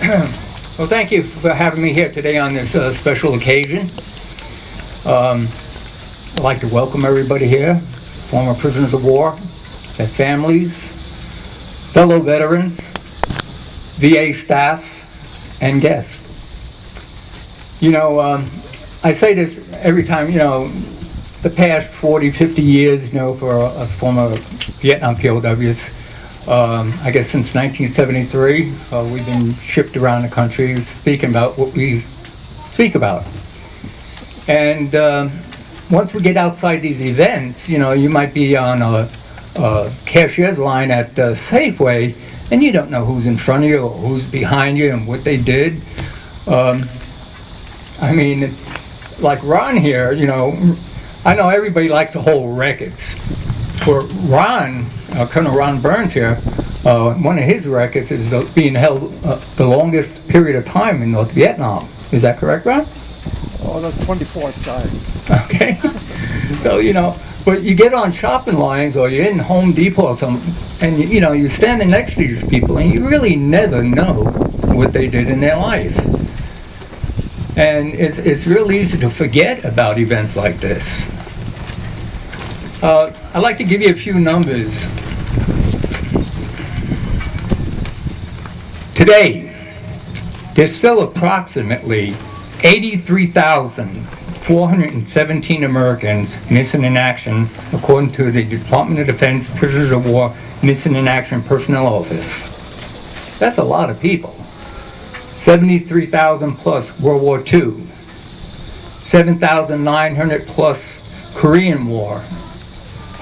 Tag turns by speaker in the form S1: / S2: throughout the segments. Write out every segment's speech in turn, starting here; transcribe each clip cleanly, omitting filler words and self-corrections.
S1: Well, thank you for having me here today on this special occasion. I'd like to welcome everybody here, former prisoners of war, their families, fellow veterans, VA staff, and guests. You know, I say this every time, you know, the past 40, 50 years, you know, for us former Vietnam POWs, I guess since 1973, we've been shipped around the country speaking about what we speak about. And once we get outside these events, you know, you might be on a cashier's line at Safeway, and you don't know who's in front of you or who's behind you and what they did. I mean, like Ron here, you know, I know everybody likes to hold records. For Ron, Colonel Ron Burns here, one of his records is being held the longest period of time in North Vietnam. Is that correct, Ron?
S2: Oh, the 24th time.
S1: Okay. So, you know, but you get on shopping lines or you're in Home Depot or something, and you know, you're standing next to these people and you really never know what they did in their life. And it's real easy to forget about events like this. I'd like to give you a few numbers. Today, there's still approximately 83,417 Americans missing in action, according to the Department of Defense Prisoners of War Missing in Action Personnel Office. That's a lot of people. 73,000 plus World War II, 7,900 plus Korean War,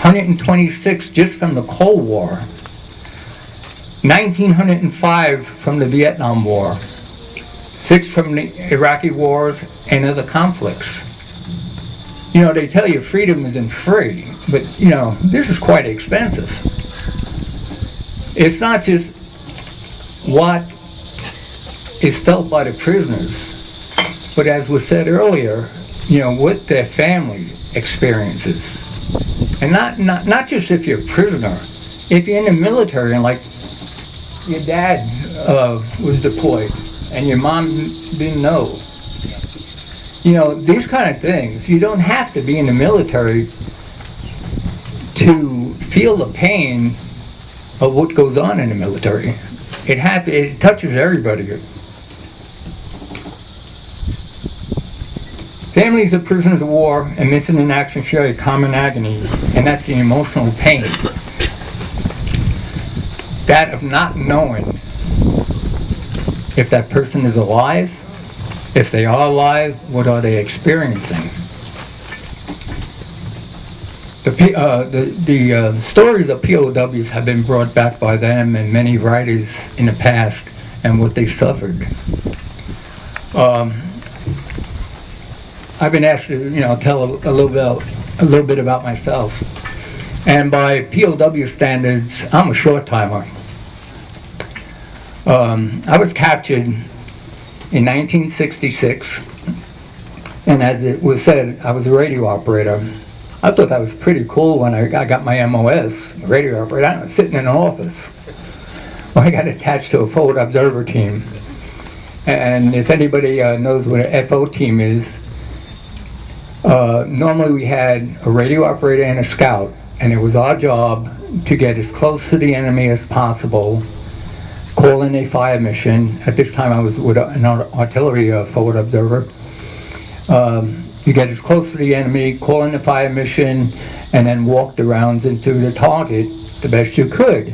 S1: 126 just from the Cold War, 1,905 from the Vietnam War, 6 from the Iraqi wars and other conflicts. You know, they tell you freedom isn't free, but you know, this is quite expensive. It's not just what is felt by the prisoners, but as was said earlier, you know, what their family experiences. And not just if you're a prisoner, if you're in the military and like your dad was deployed and your mom didn't know. You know, these kind of things, you don't have to be in the military to feel the pain of what goes on in the military. It touches everybody. Families of prisoners of war and missing in action share a common agony, and that's the emotional pain. That of not knowing if that person is alive, if they are alive, what are they experiencing? The stories of POWs have been brought back by them and many writers in the past and what they suffered. I've been asked to, you know, tell a little bit about myself. And by POW standards, I'm a short timer. I was captured in 1966, and as it was said, I was a radio operator. I thought that was pretty cool when I got my MOS, radio operator. I was sitting in an office. Well, I got attached to a forward observer team. And if anybody knows what an FO team is, normally we had a radio operator and a scout, and it was our job to get as close to the enemy as possible, call in a fire mission. At this time I was with an artillery forward observer. You get as close to the enemy, call in the fire mission, and then walk the rounds into the target the best you could.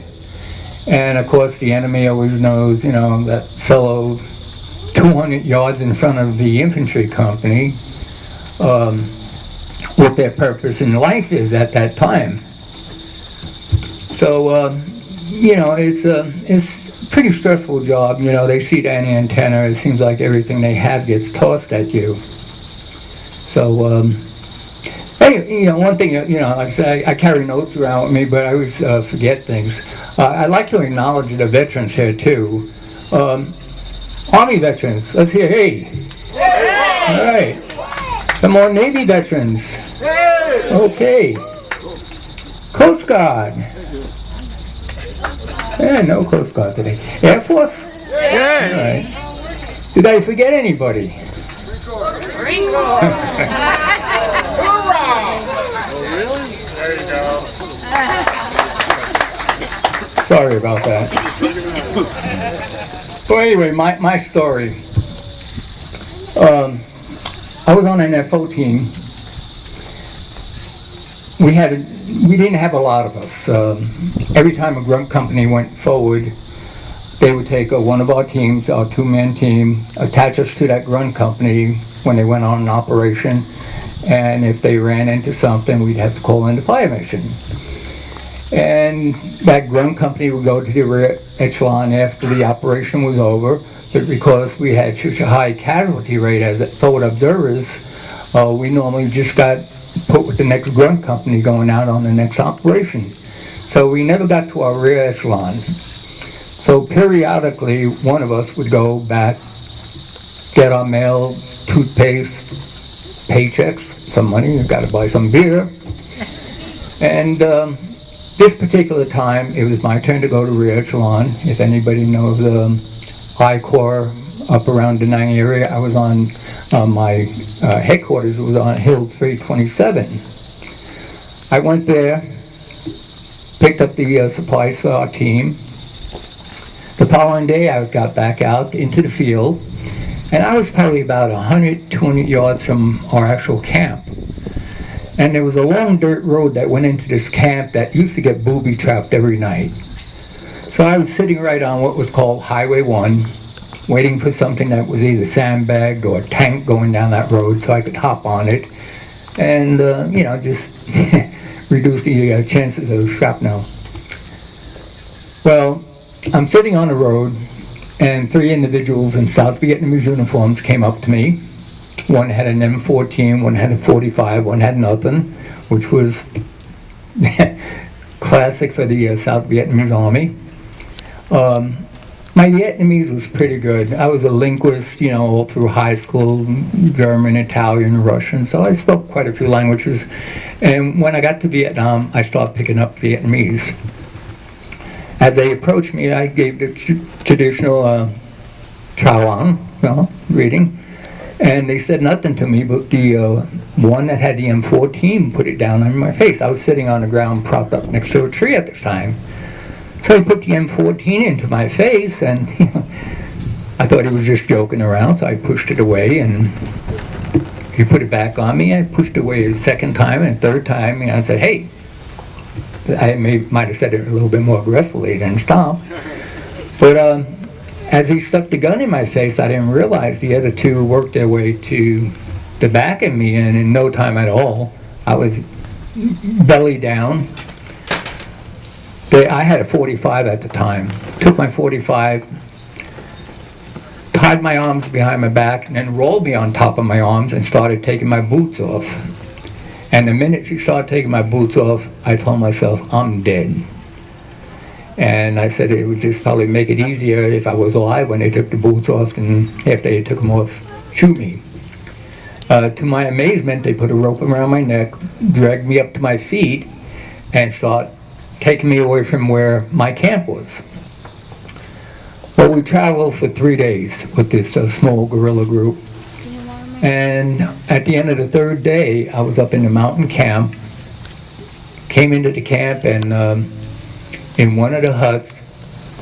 S1: And of course the enemy always knows, you know, that fellow 200 yards in front of the infantry company, what their purpose in life is at that time. So, you know, it's a pretty stressful job. You know, they see the antenna. It seems like everything they have gets tossed at you. So, hey, you know, one thing, you know, like I said, I carry notes around with me, but I always forget things. I'd like to acknowledge the veterans here, too. Army veterans, let's hear, hey. Hey! All right. Some more Navy veterans. Hey! Okay. Coast Guard. Yeah, no Coast Guard today. Air Force? All right. Did I forget anybody? Sorry about that. So anyway, my story. I was on an FO team. We didn't have a lot of us. Every time a grunt company went forward, they would take one of our teams, our two-man team, attach us to that grunt company when they went on an operation, and if they ran into something, we'd have to call in the fire mission. And that grunt company would go to the rear echelon after the operation was over, but because we had such a high casualty rate as forward observers, we normally just got put with the next grunt company going out on the next operation. So we never got to our rear echelon. So periodically, one of us would go back, get our mail, toothpaste, paychecks, some money, you've got to buy some beer. And this particular time, it was my turn to go to rear echelon. If anybody knows I-Corps up around Da Nang area, I was on my headquarters, it was on Hill 327. I went there, picked up the supplies for our team. The following day, I got back out into the field, and I was probably about 120 yards from our actual camp. And there was a long dirt road that went into this camp that used to get booby-trapped every night. So I was sitting right on what was called Highway 1, waiting for something that was either sandbagged or a tank going down that road so I could hop on it and, just reduce the chances of shrapnel. Well, I'm sitting on the road, and three individuals in South Vietnamese uniforms came up to me. One had an M14, one had a 45, one had nothing, which was classic for the South Vietnamese Army. My Vietnamese was pretty good. I was a linguist, all through high school, German, Italian, Russian, so I spoke quite a few languages. And when I got to Vietnam, I started picking up Vietnamese. As they approached me, I gave the traditional Chow Ang, reading. And they said nothing to me, but the one that had the M14 put it down on my face. I was sitting on the ground propped up next to a tree at the time. So he put the M14 into my face, and I thought he was just joking around, so I pushed it away, and he put it back on me. I pushed it away a second time and a third time, and I said, hey. I might have said it a little bit more aggressively than stop. But as he stuck the gun in my face, I didn't realize the other two worked their way to the back of me, and in no time at all, I was belly down. I had a 45 at the time. Took my 45, tied my arms behind my back, and then rolled me on top of my arms and started taking my boots off. And the minute she started taking my boots off, I told myself, I'm dead. And I said it would just probably make it easier if I was alive when they took the boots off, and after they took them off, shoot me. To my amazement, they put a rope around my neck, dragged me up to my feet, and started taking me away from where my camp was. Well, we traveled for 3 days with this small guerrilla group. And at the end of the third day, I was up in the mountain camp, came into the camp, and in one of the huts,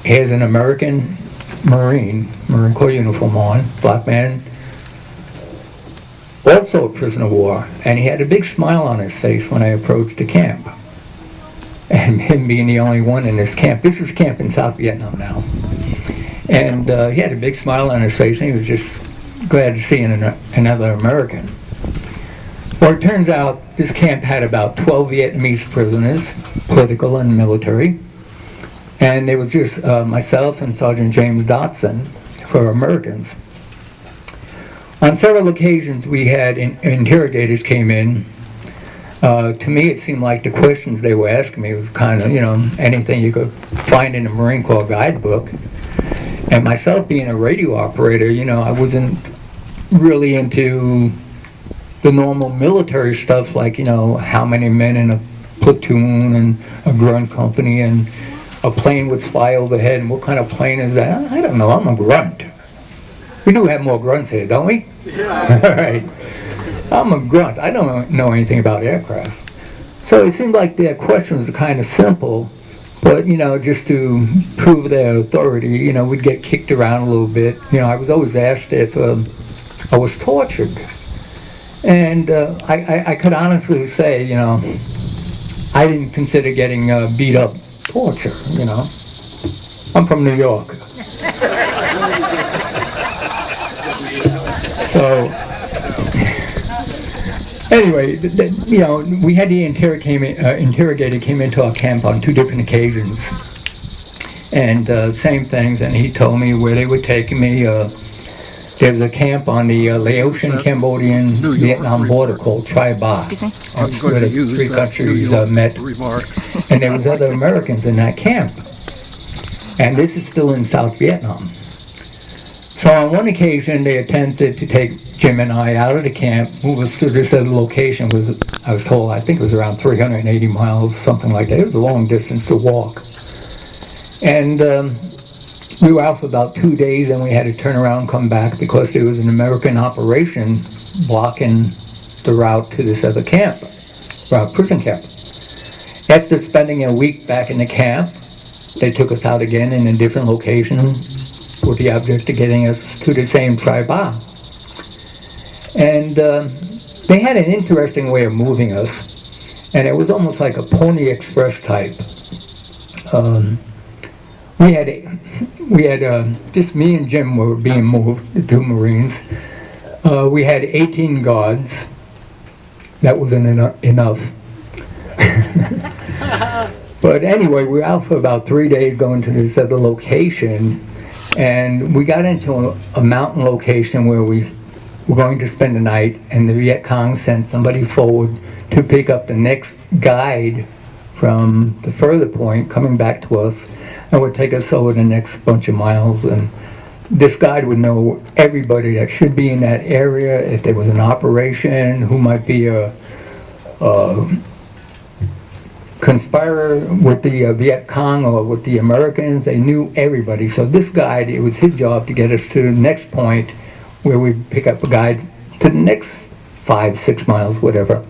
S1: here's an American Marine Corps uniform on, black man, also a prisoner of war, and he had a big smile on his face when I approached the camp. And him being the only one in this camp, this is camp in South Vietnam now, and he had a big smile on his face, and he was just glad to see another American. Well, it turns out this camp had about 12 Vietnamese prisoners, political and military, and it was just myself and Sergeant James Dotson for Americans. On several occasions we had interrogators came in. To me it seemed like the questions they were asking me was kind of, anything you could find in the Marine Corps guidebook. And myself being a radio operator, I wasn't really into the normal military stuff like, how many men in a platoon and a grunt company, and a plane would fly overhead, and what kind of plane is that? I don't know, I'm a grunt. We do have more grunts here, don't we? Yeah. All right. I'm a grunt. I don't know anything about aircraft. So it seemed like their questions were kind of simple, but, just to prove their authority, we'd get kicked around a little bit. I was always asked if I was tortured. And I could honestly say, I didn't consider getting beat up torture, I'm from New York. So, anyway, we had the interrogator came into our camp on 2 different occasions, and same things, and he told me where they were taking me. There was a camp on the Laotian, Cambodian, Vietnam border called Tri Ba, where the 3 countries met, and there was other Americans in that camp, and this is still in South Vietnam. So on one occasion, they attempted to take Jim and I out of the camp, move us to this other location. I was told, I think it was around 380 miles, something like that. It was a long distance to walk. And we were out for about 2 days, and we had to turn around and come back because there was an American operation blocking the route to this other camp, prison camp. After spending a week back in the camp, they took us out again in a different location with the object of getting us to the same tribe. And they had an interesting way of moving us, and it was almost like a Pony Express type. We had just me and Jim were being moved, the 2 Marines. We had 18 guards. That wasn't enough. But anyway, we were out for about 3 days going to this other location, and we got into a mountain location where we were going to spend the night, and the Viet Cong sent somebody forward to pick up the next guide from the further point coming back to us, and would take us over the next bunch of miles. And this guide would know everybody that should be in that area, if there was an operation, who might be a conspire with the Viet Cong or with the Americans. They knew everybody. So this guide, it was his job to get us to the next point where we'd pick up a guide to the next 5-6 miles, whatever.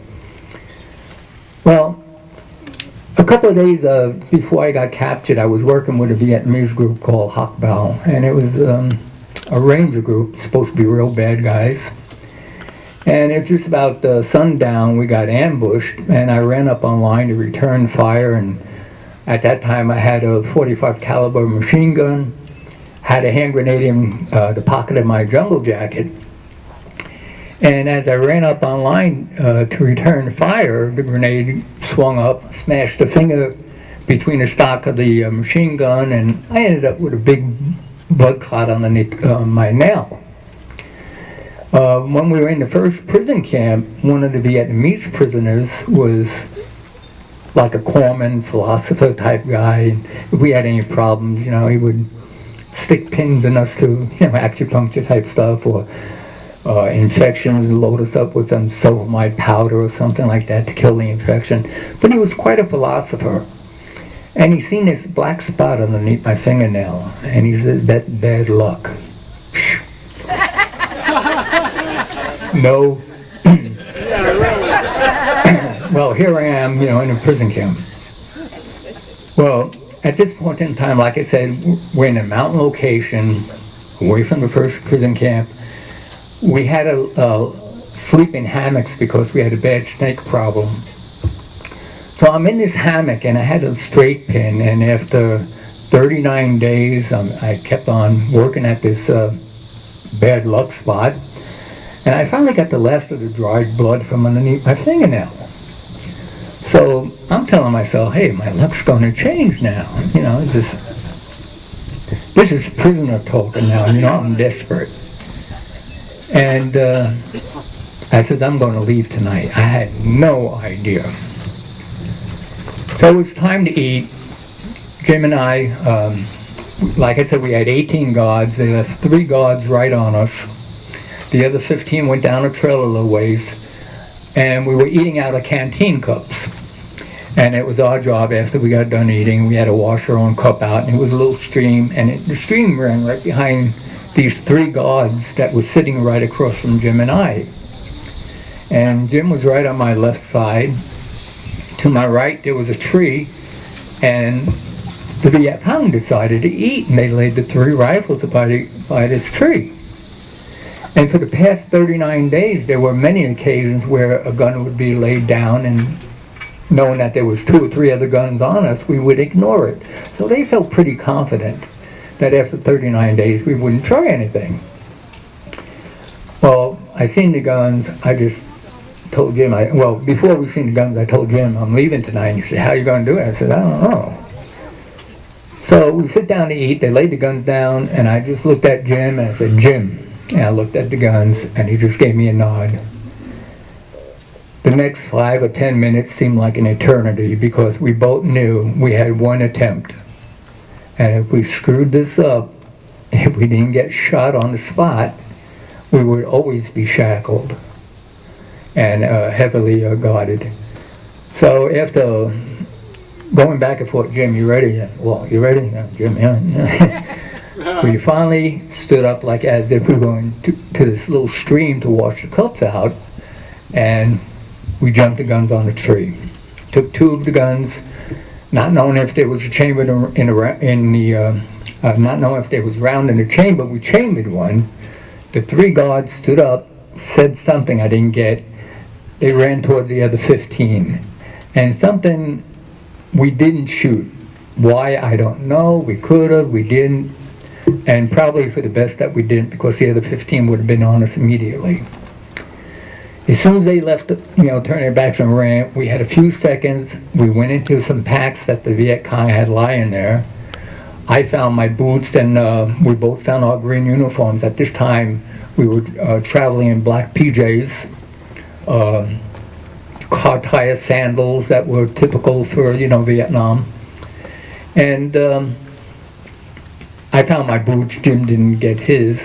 S1: Well, a couple of days before I got captured, I was working with a Vietnamese group called Hoc Bao, and it was a ranger group, supposed to be real bad guys. And it's just about sundown, we got ambushed, and I ran up on line to return fire, and at that time I had a .45 caliber machine gun, had a hand grenade in the pocket of my jungle jacket, and as I ran up on line to return fire, the grenade swung up, smashed a finger between the stock of the machine gun, and I ended up with a big blood clot underneath my nail. When we were in the first prison camp, one of the Vietnamese prisoners was like a corpsman, philosopher type guy. If we had any problems, he would stick pins in us to, acupuncture type stuff, or infections, load us up with some sulfamide powder or something like that to kill the infection. But he was quite a philosopher. And he seen this black spot underneath my fingernail, and he said, "That's bad luck." No. Well, here I am, in a prison camp. Well, at this point in time, like I said, we're in a mountain location, away from the first prison camp. We had to sleep in hammocks because we had a bad snake problem. So I'm in this hammock, and I had a straight pin, and after 39 days, I kept on working at this bad luck spot. And I finally got the last of the dried blood from underneath my fingernail. So I'm telling myself, hey, my luck's going to change now. This is prisoner talk, and now, I'm desperate. And I said, I'm going to leave tonight. I had no idea. So it was time to eat. Jim and I, like I said, we had 18 guards. They left 3 guards right on us. The other 15 went down a trail a little ways, and we were eating out of canteen cups. And it was our job after we got done eating. We had to wash our own cup out, and it was a little stream, and the stream ran right behind these 3 guards that were sitting right across from Jim and I. And Jim was right on my left side. To my right, there was a tree, and the Viet Cong decided to eat, and they laid the 3 rifles by this tree. And for the past 39 days, there were many occasions where a gun would be laid down, and knowing that there was 2 or 3 other guns on us, we would ignore it. So they felt pretty confident that after 39 days we wouldn't try anything. Well, I seen the guns. I just told Jim, before we seen the guns, I told Jim, I'm leaving tonight. And he said, how are you going to do it? I said, I don't know. So we sit down to eat. They laid the guns down, and I just looked at Jim, and I said, Jim. And I looked at the guns, and he just gave me a nod. The next 5 or 10 minutes seemed like an eternity, because we both knew we had one attempt. And if we screwed this up, if we didn't get shot on the spot, we would always be shackled and heavily guarded. So after going back and forth, Jim, you ready? Well, you ready? Yeah, Jim, yeah. We finally stood up like as if we were going to this little stream to wash the cups out, and we jumped the guns on the tree. Took 2 of the guns, not knowing if there was a chamber not knowing if there was round in the chamber. We chambered one. The 3 guards stood up, said something I didn't get. They ran towards the other 15, and something we didn't shoot. Why, I don't know. We could have, we didn't, and probably for the best that we didn't, because the other 15 would have been on us immediately. As soon as they left, turned their backs and ran, we had a few seconds. We went into some packs that the Viet Cong had lying there. I found my boots, and we both found our green uniforms. At this time, we were traveling in black PJs, car tire sandals that were typical for, Vietnam. And I found my boots. Jim didn't get his.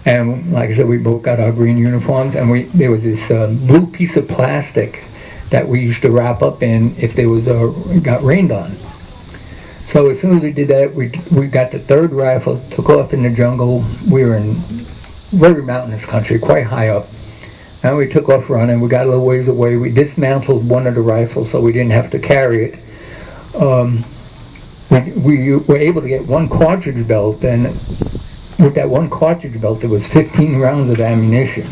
S1: And like I said, we both got our green uniforms, and there was this blue piece of plastic that we used to wrap up in if there was got rained on. So as soon as we did that, we got the 3rd rifle, took off in the jungle. We were in very mountainous country, quite high up. And we took off running. We got a little ways away. We dismantled one of the rifles so we didn't have to carry it. We were able to get 1 cartridge belt, and with that 1 cartridge belt, there was 15 rounds of ammunition.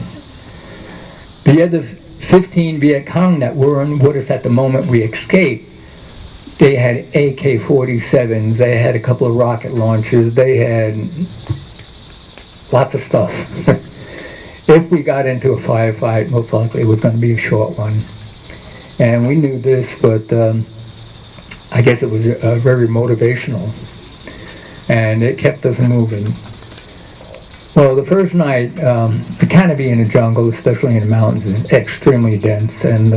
S1: The other 15 Viet Cong that were with us at the moment we escaped, they had AK-47s, they had a couple of rocket launchers, they had lots of stuff. If we got into a firefight, most likely it was going to be a short one. And we knew this, but I guess it was very motivational. And it kept us moving. Well, the first night, the canopy in the jungle, especially in the mountains, is extremely dense. And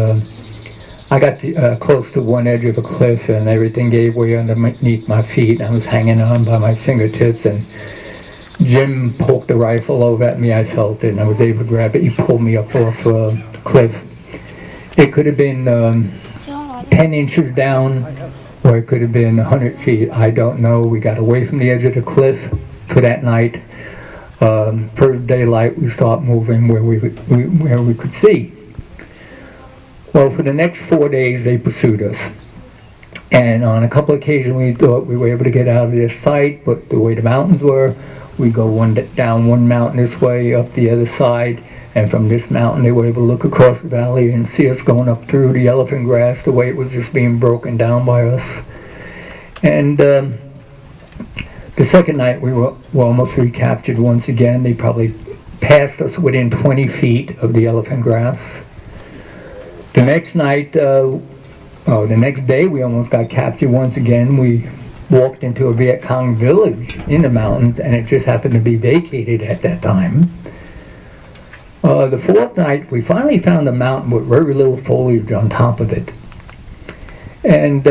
S1: I got close to one edge of a cliff, and everything gave way underneath my feet. I was hanging on by my fingertips, and Jim poked the rifle over at me. I felt it, and I was able to grab it. He pulled me up off the cliff. It could have been 10 inches down, or it could have been 100 feet. I don't know. We got away from the edge of the cliff for that night. First daylight, we stopped moving where we could see. Well, for the next 4 days, they pursued us. And on a couple of occasions, we thought we were able to get out of their sight, but the way the mountains were, we go down one mountain this way, up the other side, and from this mountain, they were able to look across the valley and see us going up through the elephant grass, the way it was just being broken down by us. And the second night, we were almost recaptured once again. They probably passed us within 20 feet of the elephant grass. The next night, the next day, we almost got captured once again. We walked into a Viet Cong village in the mountains, and it just happened to be vacated at that time. The 4th night, we finally found a mountain with very little foliage on top of it. And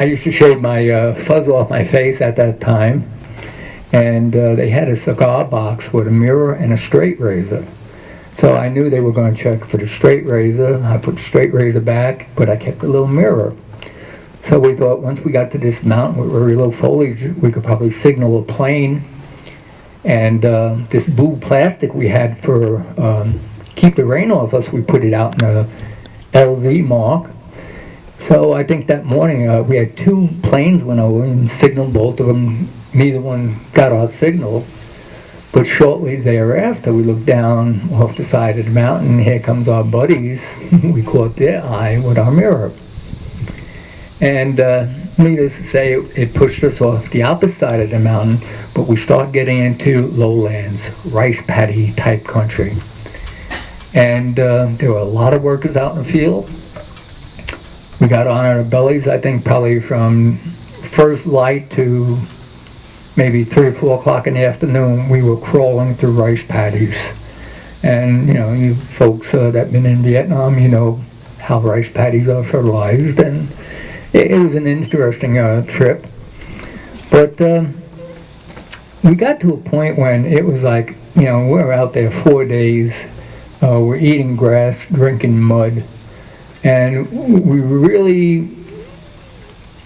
S1: I used to shave my fuzz off my face at that time, and they had a cigar box with a mirror and a straight razor. So I knew they were going to check for the straight razor. I put the straight razor back, but I kept a little mirror. So we thought once we got to this mountain with very low foliage, we could probably signal a plane. And this blue plastic we had for keep the rain off us, we put it out in a LZ mark. So I think that morning we had 2 planes went over and signaled both of them. Neither one got our signal. But shortly thereafter, we looked down off the side of the mountain, and here comes our buddies. We caught their eye with our mirror. And needless to say, it pushed us off the opposite side of the mountain, but we start getting into lowlands, rice paddy type country. And there were a lot of workers out in the field. We got on our bellies, I think probably from first light to maybe 3 or 4 o'clock in the afternoon. We were crawling through rice paddies. And you know, you folks that been in Vietnam, you know how rice paddies are fertilized, and it was an interesting trip. But we got to a point when it was like, you know, we're out there 4 days, we're eating grass, drinking mud, and we really,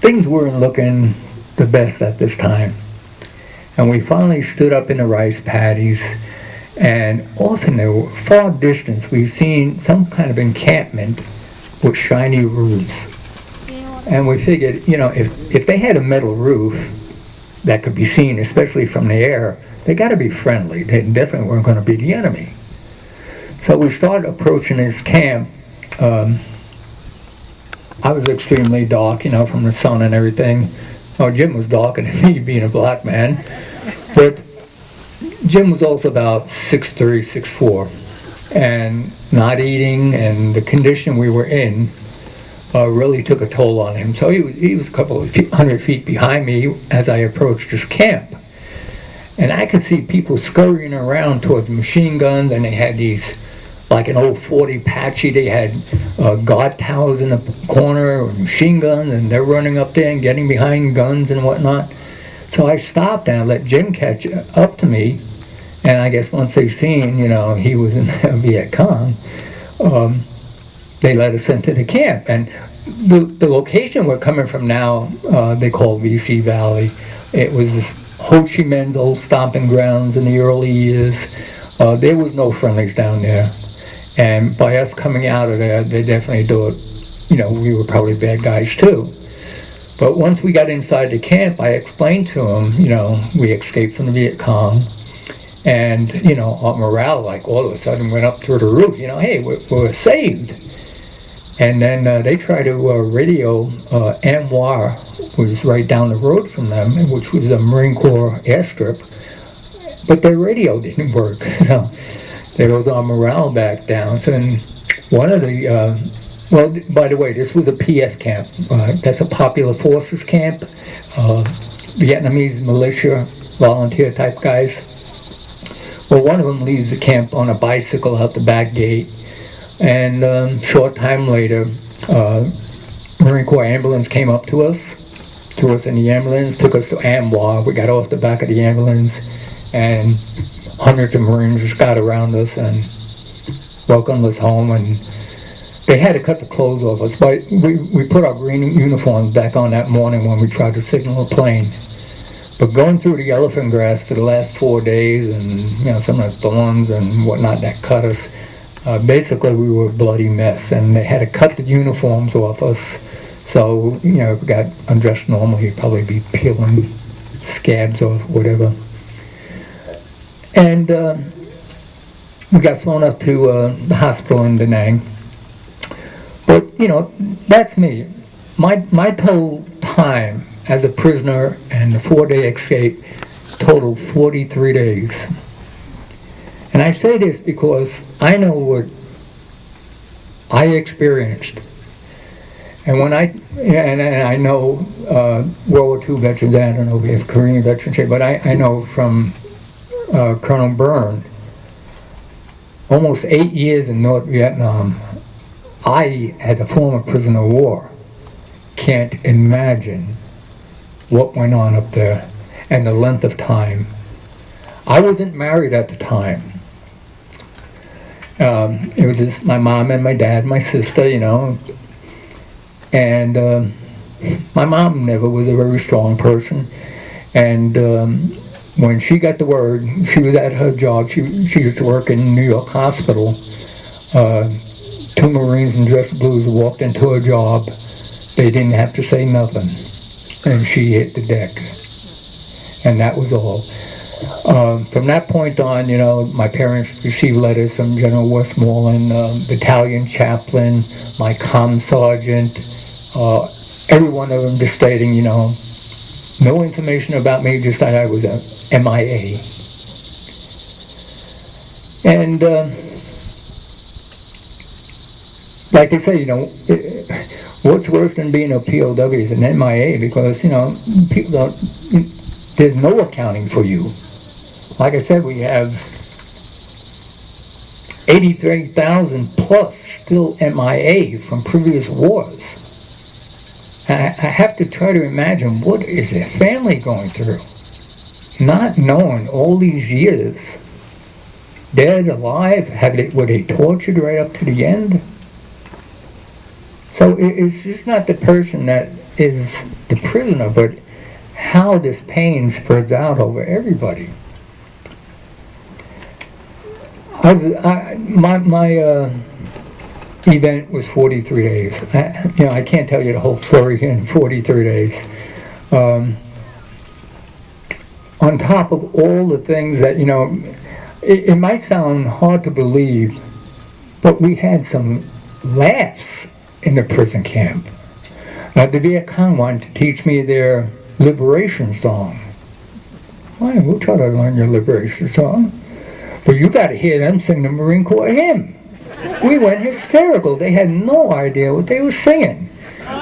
S1: things weren't looking the best at this time. And we finally stood up in the rice paddies, and off in the far distance we've seen some kind of encampment with shiny roofs. And we figured, you know, if they had a metal roof that could be seen, especially from the air, they got to be friendly. They definitely weren't going to be the enemy. So we started approaching this camp. I was extremely dark, you know, from the sun and everything. Oh, Jim was darker than me, being a black man. But Jim was also about 6'3", 6'4", and not eating, and the condition we were in really took a toll on him. So he was a couple of 100 feet behind me as I approached this camp. And I could see people scurrying around towards machine guns, and they had these, like an old 40 Apache, they had guard towers in the corner, or machine guns, and they're running up there and getting behind guns and whatnot. So I stopped and I let Jim catch up to me, and I guess once they seen, you know, he was in Viet Cong, they let us into the camp. And the location we're coming from now, they call VC Valley. It was Ho Chi Minh's old stomping grounds in the early years. There was no friendlies down there. And by us coming out of there, they definitely thought, you know, we were probably bad guys too. But once we got inside the camp, I explained to them, you know, we escaped from the Viet Cong. And, you know, our morale, like, all of a sudden went up through the roof. You know, hey, we're saved. And then they tried to radio Anwar, which was right down the road from them, which was a Marine Corps airstrip. But their radio didn't work. You know, there was our morale back down. And one of the, well, by the way, this was a PS camp. That's a Popular Forces camp. Vietnamese militia, volunteer type guys. Well, one of them leaves the camp on a bicycle out the back gate. And short time later, Marine Corps ambulance came up to us, threw us in the ambulance, took us to Anwar. We got off the back of the ambulance, and hundreds of Marines just got around us and welcomed us home. And they had to cut the clothes off us, but we put our green uniforms back on that morning when we tried to signal a plane. But going through the elephant grass for the last 4 days, and you know, some of the thorns and whatnot that cut us, basically we were a bloody mess, and they had to cut the uniforms off us. So, you know, if we got undressed normally, you'd probably be peeling scabs or whatever. And we got flown up to the hospital in Da Nang. But, you know, that's me. My total time as a prisoner and the 4-day escape totaled 43 days. And I say this because I know what I experienced. And when and I know World War II veterans, I don't know if we have Korean veterans here, but I know from Colonel Byrne, almost 8 years in North Vietnam, I, as a former prisoner of war, can't imagine what went on up there and the length of time. I wasn't married at the time. It was just my mom and my dad, my sister, you know. And my mom never was a very strong person. And when she got the word, she was at her job. She used to work in New York Hospital. Two Marines in dress blues walked into her job. They didn't have to say nothing. And she hit the deck. And that was all. From that point on, you know, my parents received letters from General Westmoreland, battalion chaplain, my comm sergeant, every one of them just stating, you know, no information about me, just that I was a MIA. And like they say, you know, what's worse than being a POW is an MIA, because, you know, people don't, there's no accounting for you. Like I said, we have 83,000 plus still MIA from previous wars. I have to try to imagine, what is their family going through? Not knowing all these years, dead, alive, were they tortured right up to the end? So it's just not the person that is the prisoner, but how this pain spreads out over everybody. My event was 43 days. You know, I can't tell you the whole story in 43 days. On top of all the things that, you know, it might sound hard to believe, but we had some laughs in the prison camp. Now, the Viet Cong wanted to teach me their liberation song. Fine, we'll try to learn your liberation song. But you got to hear them sing the Marine Corps hymn. We went hysterical. They had no idea what they were singing.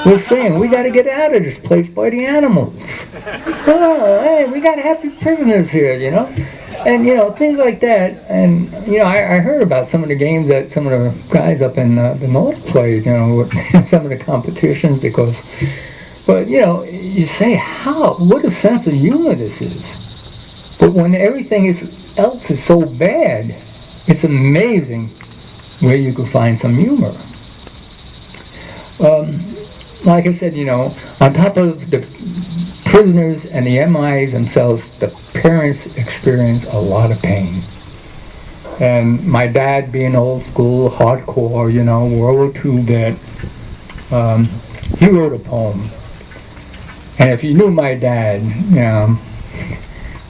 S1: We're saying, we got to get out of this place by the animals. Oh, hey, we got happy prisoners here, you know. And, you know, things like that. And, you know, I heard about some of the games that some of the guys up in the North played, you know, with some of the competitions, because, but, you know, you say, how, what a sense of humor this is. But when everything else is so bad, it's amazing where you can find some humor. Like I said, you know, on top of the prisoners and the MIs themselves, the parents experience a lot of pain. And my dad, being old school, hardcore, you know, World War II vet, he wrote a poem. And if you knew my dad, you know,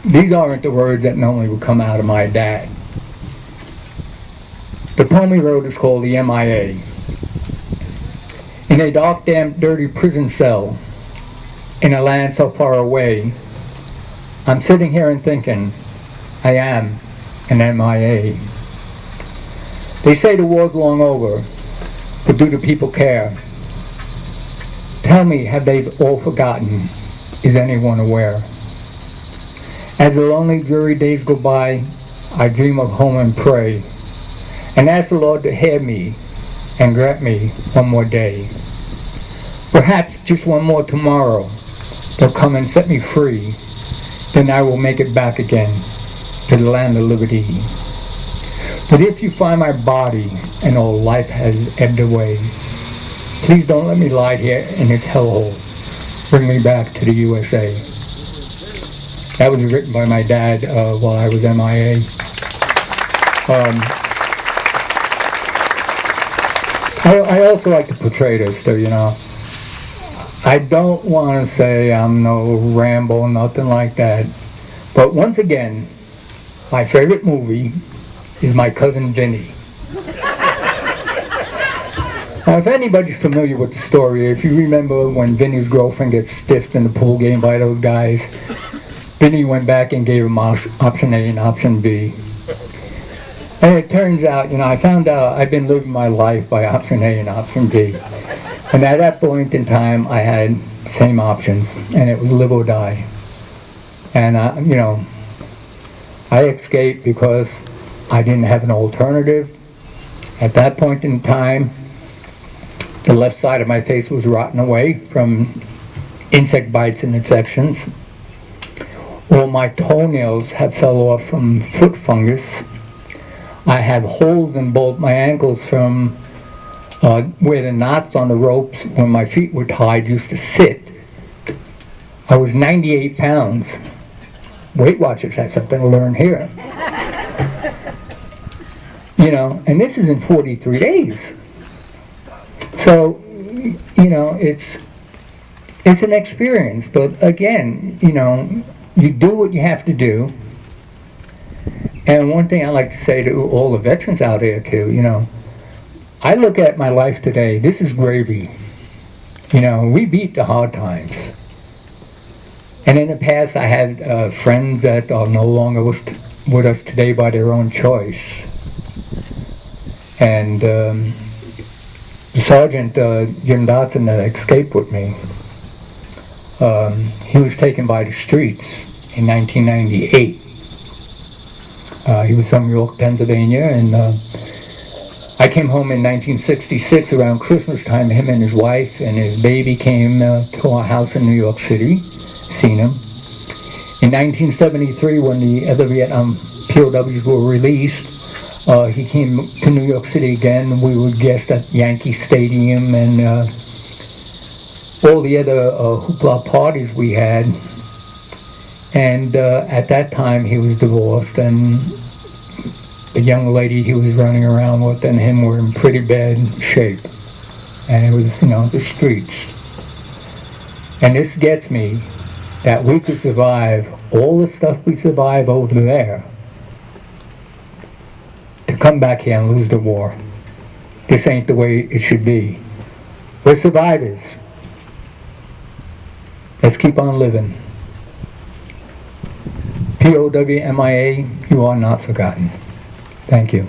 S1: these aren't the words that normally would come out of my dad. The poem he wrote is called The MIA. In a dark, damp, dirty prison cell, in a land so far away, I'm sitting here and thinking, I am an MIA. They say the war's long over, but do the people care? Tell me, have they all forgotten? Is anyone aware? As the lonely, dreary days go by, I dream of home and pray, and ask the Lord to hear me and grant me one more day. Perhaps just one more tomorrow, they'll come and set me free. Then I will make it back again to the land of liberty. But if you find my body and all life has ebbed away, please don't let me lie here in this hellhole. Bring me back to the USA. That was written by my dad while I was MIA. I also like to portray this, though, you know. I don't want to say I'm no Rambo, nothing like that. But once again, my favorite movie is My Cousin Vinny. Now, if anybody's familiar with the story, if you remember when Vinny's girlfriend gets stiffed in the pool game by those guys, Vinny went back and gave him option A and option B. And it turns out, you know, I found out I've been living my life by option A and option B. And at that point in time, I had the same options, and it was live or die. And, you know, I escaped because I didn't have an alternative. At that point in time, the left side of my face was rotting away from insect bites and infections. All my toenails had fell off from foot fungus. I have holes in both my ankles from where the knots on the ropes when my feet were tied used to sit. I was 98 pounds. Weight Watchers have something to learn here. You know, and this is in 43 days. So, you know, it's an experience, but again, you know, you do what you have to do. And one thing I like to say to all the veterans out there too, you know, I look at my life today, this is gravy. You know, we beat the hard times. And in the past I had friends that are no longer with us today by their own choice. And the Sergeant Jim Dotson that escaped with me, he was taken by the streets in 1998. He was from York, Pennsylvania, and I came home in 1966 around Christmas time. Him and his wife and his baby came to our house in New York City, seen him. In 1973, when the other Vietnam POWs were released, he came to New York City again. We would guest at Yankee Stadium and all the other hoopla parties we had. And at that time he was divorced, and the young lady he was running around with and him were in pretty bad shape. And it was, you know, the streets. And this gets me that we could survive all the stuff we survive over there to come back here and lose the war. This ain't the way it should be. We're survivors. Let's keep on living. POWMIA, you are not forgotten. Thank you.